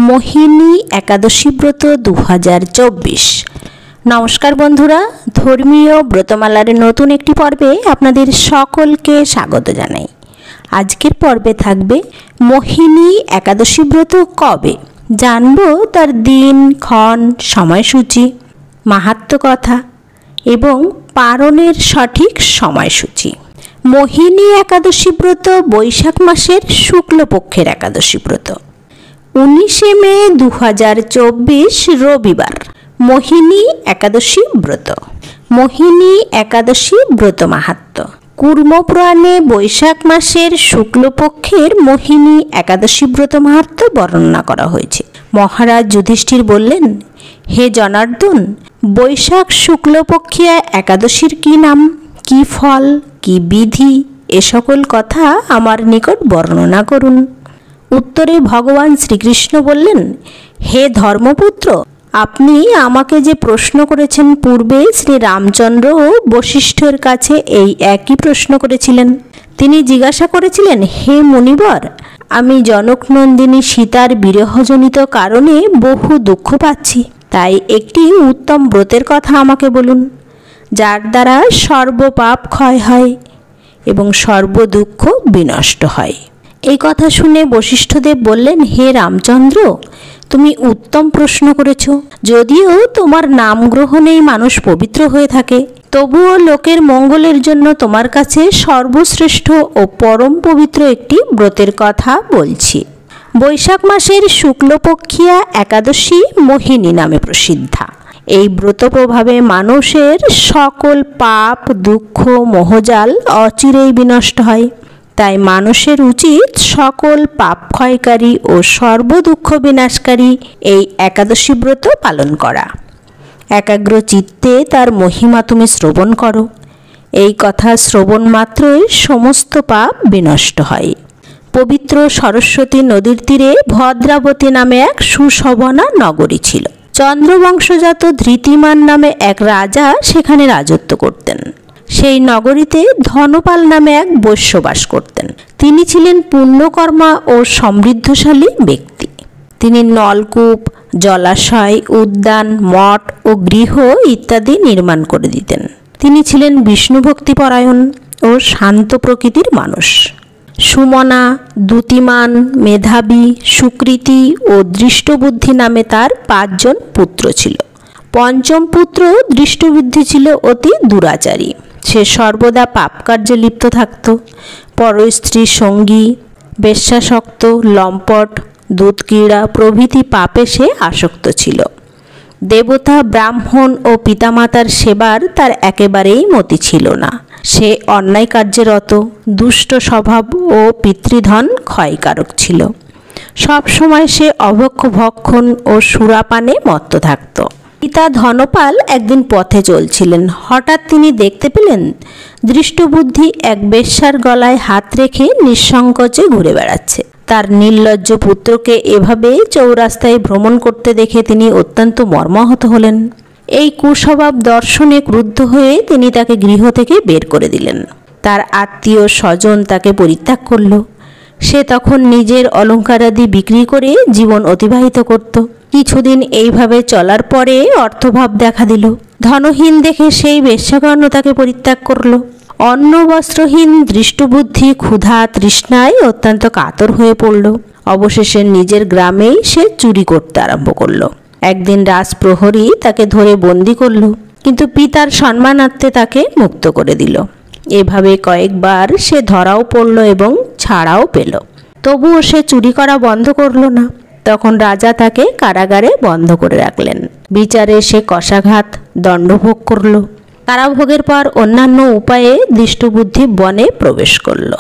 মোহিনী একাদশী ব্রত 2024। নমস্কার বন্ধুরা, ধর্মীয় ব্রতমালার নতুন একটি পর্বে আপনাদের সকলকে স্বাগত জানাই। আজকের পর্বে থাকবে মোহিনী একাদশী ব্রত কবে, জানবো তার দিন, ক্ষণ, সময়সূচি, মাহাত্ম্য কথা এবং পালনের সঠিক সময়সূচি। মোহিনী একাদশী ব্রত বৈশাখ মাসের শুক্লপক্ষের একাদশী ব্রত। 19 মে 2024 রবিবার মোহিনী একাদশী ব্রত। মোহিনী একাদশী ব্রত মাহাত্ম্য। কুর্মপুরাণে বৈশাখ মাসের শুক্লপক্ষের মোহিনী একাদশী ব্রত মাহাত্ম্য বর্ণনা করা হয়েছে। মহারাজ যুধিষ্ঠির বললেন, হে জনার্দন, বৈশাখ শুক্লপক্ষিয়া একাদশীর কি নাম, কি ফল, কি বিধি, এ সকল কথা আমার নিকট বর্ণনা করুন। উত্তরে ভগবান শ্রীকৃষ্ণ বললেন, হে ধর্মপুত্র, আপনি আমাকে যে প্রশ্ন করেছেন, পূর্বে শ্রী রামচন্দ্র ও বশিষ্ঠের কাছে এই একই প্রশ্ন করেছিলেন। তিনি জিজ্ঞাসা করেছিলেন, হে মুনিবর, আমি জনকনন্দিনী সীতার বিরহজনিত কারণে বহু দুঃখ পাচ্ছি, তাই একটি উত্তম ব্রতের কথা আমাকে বলুন, যার দ্বারা সর্বপাপ ক্ষয় হয় এবং সর্বদুঃখ বিনষ্ট হয়। এই কথা শুনে বশিষ্ঠদেব বললেন, হে রামচন্দ্র, তুমি উত্তম প্রশ্ন করেছ। যদিও তোমার নাম গ্রহণেই মানুষ পবিত্র হয়ে থাকে, তবুও লোকের মঙ্গলের জন্য তোমার কাছে সর্বশ্রেষ্ঠ ও পরম পবিত্র একটি ব্রতের কথা বলছি। বৈশাখ মাসের শুক্লপক্ষিয়া একাদশী মোহিনী নামে প্রসিদ্ধা। এই ব্রত প্রভাবে মানুষের সকল পাপ, দুঃখ, মোহজাল অচিরেই বিনষ্ট হয়। তাই মানুষের উচিত সকল পাপ ক্ষয়কারী ও সর্বদুঃখ বিনাশকারী এই একাদশী ব্রত পালন করা। একাগ্র চিত্তে তার মহিমা তুমি শ্রবণ করো। এই কথা শ্রবণ মাত্রই সমস্ত পাপ বিনষ্ট হয়। পবিত্র সরস্বতী নদীর তীরে ভদ্রাবতী নামে এক সুশোভনা নগরী ছিল। চন্দ্রবংশজাত ধৃতিমান নামে এক রাজা সেখানে রাজত্ব করতেন। সেই নগরীতে ধনপাল নামে এক বৈশ্য বাস করতেন। তিনি ছিলেন পুণ্যকর্মা ও সমৃদ্ধশালী ব্যক্তি। তিনি নলকূপ, জলাশয়, উদ্যান, মঠ ও গৃহ ইত্যাদি নির্মাণ করে দিতেন। তিনি ছিলেন বিষ্ণুভক্তিপরায়ণ ও শান্ত প্রকৃতির মানুষ। সুমনা, দ্যুতিমান, মেধাবী, সুকৃতি ও দৃষ্টবুদ্ধি নামে তার 5 জন পুত্র ছিল। পঞ্চম পুত্র দৃষ্টবুদ্ধি ছিল অতি দুরাচারী। সে সর্বদা পাপ কার্যে লিপ্ত থাকত। পরস্ত্রী, সঙ্গী, বেশ্যাসক্ত, লম্পট, দুধক্রীড়া প্রভৃতি পাপে সে আসক্ত ছিল। দেবতা, ব্রাহ্মণ ও পিতামাতার সেবার তার একেবারেই মতি ছিল না। সে অন্যায় কার্যে রত, দুষ্ট স্বভাব ও পিতৃধন ক্ষয়কারক ছিল। সব সময় সে অভক্ষ ভক্ষণ ও সুরাপানে মত্ত থাকত। পিতা ধনপাল একদিন পথে চলছিলেন। হঠাৎ তিনি দেখতে পেলেন দৃষ্টবুদ্ধি এক বেশ্যার গলায় হাত রেখে নিঃসংকোচে ঘুরে বেড়াচ্ছে। তার নির্লজ্জ পুত্রকে এভাবে চৌরাস্তায় ভ্রমণ করতে দেখে তিনি অত্যন্ত মর্মাহত হলেন। এই কুস্বভাব দর্শনে ক্রুদ্ধ হয়ে তিনি তাকে গৃহ থেকে বের করে দিলেন। তার আত্মীয় স্বজন তাকে পরিত্যাগ করল। সে তখন নিজের অলঙ্কারাদি বিক্রি করে জীবন অতিবাহিত করত। কিছুদিন এইভাবে চলার পরে অর্থভাব দেখা দিল। ধনহীন দেখে সেই বেশ্যাগণ তাকে পরিত্যাগ করল। অন্ন বস্ত্রহীন দৃষ্টবুদ্ধি ক্ষুধা তৃষ্ণায় অত্যন্ত কাতর হয়ে পড়ল। অবশেষে নিজের গ্রামেই সে চুরি করতে আরম্ভ করল। একদিন রাজপ্রহরী তাকে ধরে বন্দি করল, কিন্তু পিতার সম্মানার্থে তাকে মুক্ত করে দিল। এভাবে কয়েকবার সে ধরাও পড়ল এবং ছাড়াও পেল। তবুও সে চুরি করা বন্ধ করল না। তখন রাজা তাকে কারাগারে বন্ধ করে রাখলেন। বিচারে সে কষাঘাত, দণ্ডভোগ করল। কারাভোগের পর অন্যান্য উপায়ে দৃষ্টবুদ্ধি বনে প্রবেশ করল।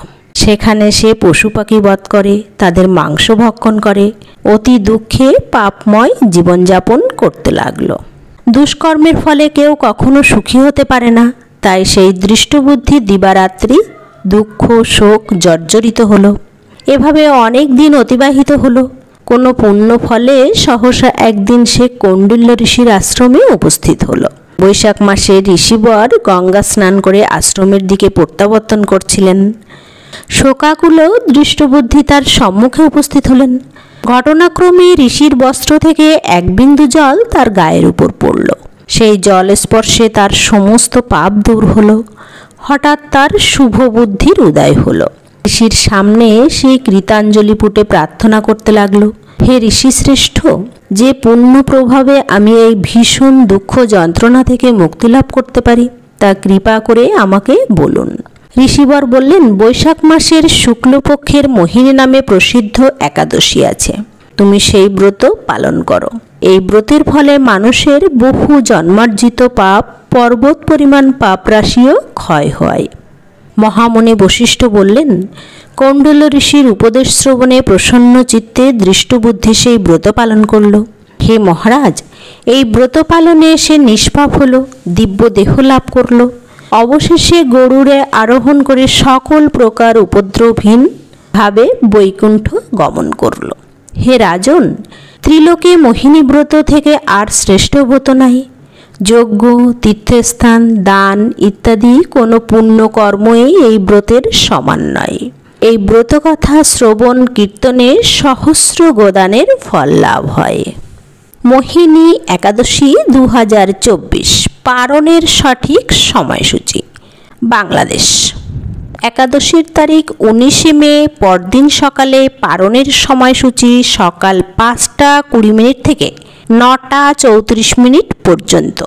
সেখানে সে পশু পাখি বধ করে তাদের মাংস ভক্ষণ করে অতি দুঃখে পাপময় জীবনযাপন করতে লাগল। দুষ্কর্মের ফলে কেউ কখনো সুখী হতে পারে না। তাই সেই দৃষ্টবুদ্ধি দিবারাত্রি দুঃখ শোক জর্জরিত হলো। এভাবে অনেক দিন অতিবাহিত হলো। কোনো পুণ্য ফলে সহসা একদিন সে কৌণ্ডিল্য ঋষির আশ্রমে উপস্থিত হলো। বৈশাখ মাসে ঋষিবর গঙ্গা স্নান করে আশ্রমের দিকে প্রত্যাবর্তন করছিলেন। শোকাকুল দৃষ্টবুদ্ধি তার সম্মুখে উপস্থিত হলেন। ঘটনাক্রমে ঋষির বস্ত্র থেকে এক বিন্দু জল তার গায়ের উপর পড়ল। সেই জল স্পর্শে তার সমস্ত পাপ দূর হলো। হঠাৎ তার শুভ বুদ্ধির উদয় হলো। ঋষির সামনে সে কৃতাঞ্জলি পুটে প্রার্থনা করতে লাগলো, হে ঋষি শ্রেষ্ঠ, যে পুণ্য প্রভাবে আমি এই ভীষণ দুঃখ যন্ত্রণা থেকে মুক্তি লাভ করতে পারি তা কৃপা করে আমাকে বলুন। ঋষিবর বললেন, বৈশাখ মাসের শুক্লপক্ষের মোহিনী নামে প্রসিদ্ধ একাদশী আছে, তুমি সেই ব্রত পালন করো। এই ব্রতের ফলে মানুষের বহু জন্মার্জিত পাপ, পর্বত পরিমাণ পাপ রাশিও ক্ষয় হয়। মহামুনি বশিষ্ঠ বললেন, কৌণ্ডল ঋষির উপদেশ শ্রবণে প্রসন্ন চিত্তে দৃষ্টবুদ্ধি সেই ব্রত পালন করল। হে মহারাজ, এই ব্রত পালনে সে নিষ্পাপ হল, দিব্য দেহ লাভ করল। অবশেষে গরুড়ে আরোহণ করে সকল প্রকার উপদ্রবহীন ভাবে বৈকুণ্ঠ গমন করল। হে রাজন, ত্রিলোকে মোহিনী ব্রত থেকে আর শ্রেষ্ঠ ব্রত নাই। যজ্ঞ, তীর্থস্থান, দান ইত্যাদি কোনো পুণ্যকর্মই এই ব্রতের সমান নয়। এই ব্রত কথা শ্রবণ কীর্তনে সহস্র গোদানের ফল লাভ হয়। মোহিনী একাদশী 2024 পারণের সঠিক সময়সূচি। বাংলাদেশ। একাদশীর তারিখ 19 মে, পরদিন সকালে। পারণের সময়সূচি সকাল 5টা 20 মিনিট থেকে 9টা 34 মিনিট পর্যন্ত।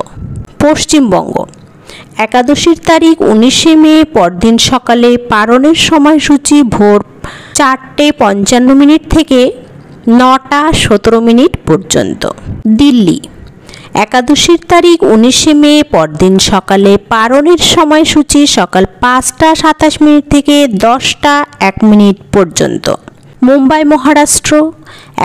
পশ্চিমবঙ্গ। একাদশীর তারিখ 19 মে, পরদিন সকালে। পারণের সময়সূচি ভোর 4টে 55 মিনিট থেকে 9টা 17 মিনিট পর্যন্ত। দিল্লি। একাদশীর তারিখ 19 মে, পরদিন সকালে। পারণের সময়সূচি সকাল 5টা 27 মিনিট থেকে 10টা 1 মিনিট পর্যন্ত। মুম্বাই, মহারাষ্ট্র।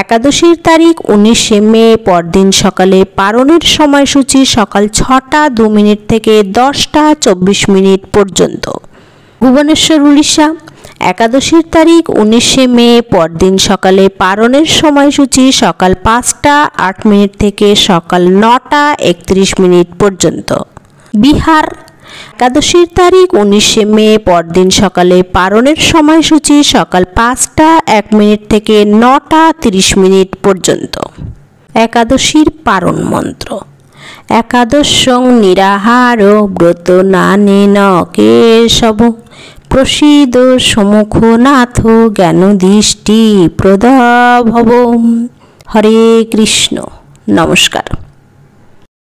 একাদশীর তারিখ 19 মে, পরদিন সকালে। পারণের সময়সূচি সকাল 6টা 2 মিনিট থেকে 10টা 24 মিনিট পর্যন্ত। ভুবনেশ্বর, উড়িষ্যা। একাদশীর তারিখ 19 মে, পরদিন সকালে। পারণের সময়সূচি সকাল 5টা 8 মিনিট থেকে সকাল 9টা 31 মিনিট পর্যন্ত। বিহার। একাদশীর তারিখ 19 মে, পরদিন সকালে। পারণের সময়সূচি সকাল 5টা 1 মিনিট থেকে 9টা 30 মিনিট পর্যন্ত। একাদশীর পারণ মন্ত্র। একাদশং নিরাহার ব্রত নানেন কেশব, প্রসীদ সমুখনাথ জ্ঞান দৃষ্টি প্রদাভব। হরে কৃষ্ণ। নমস্কার।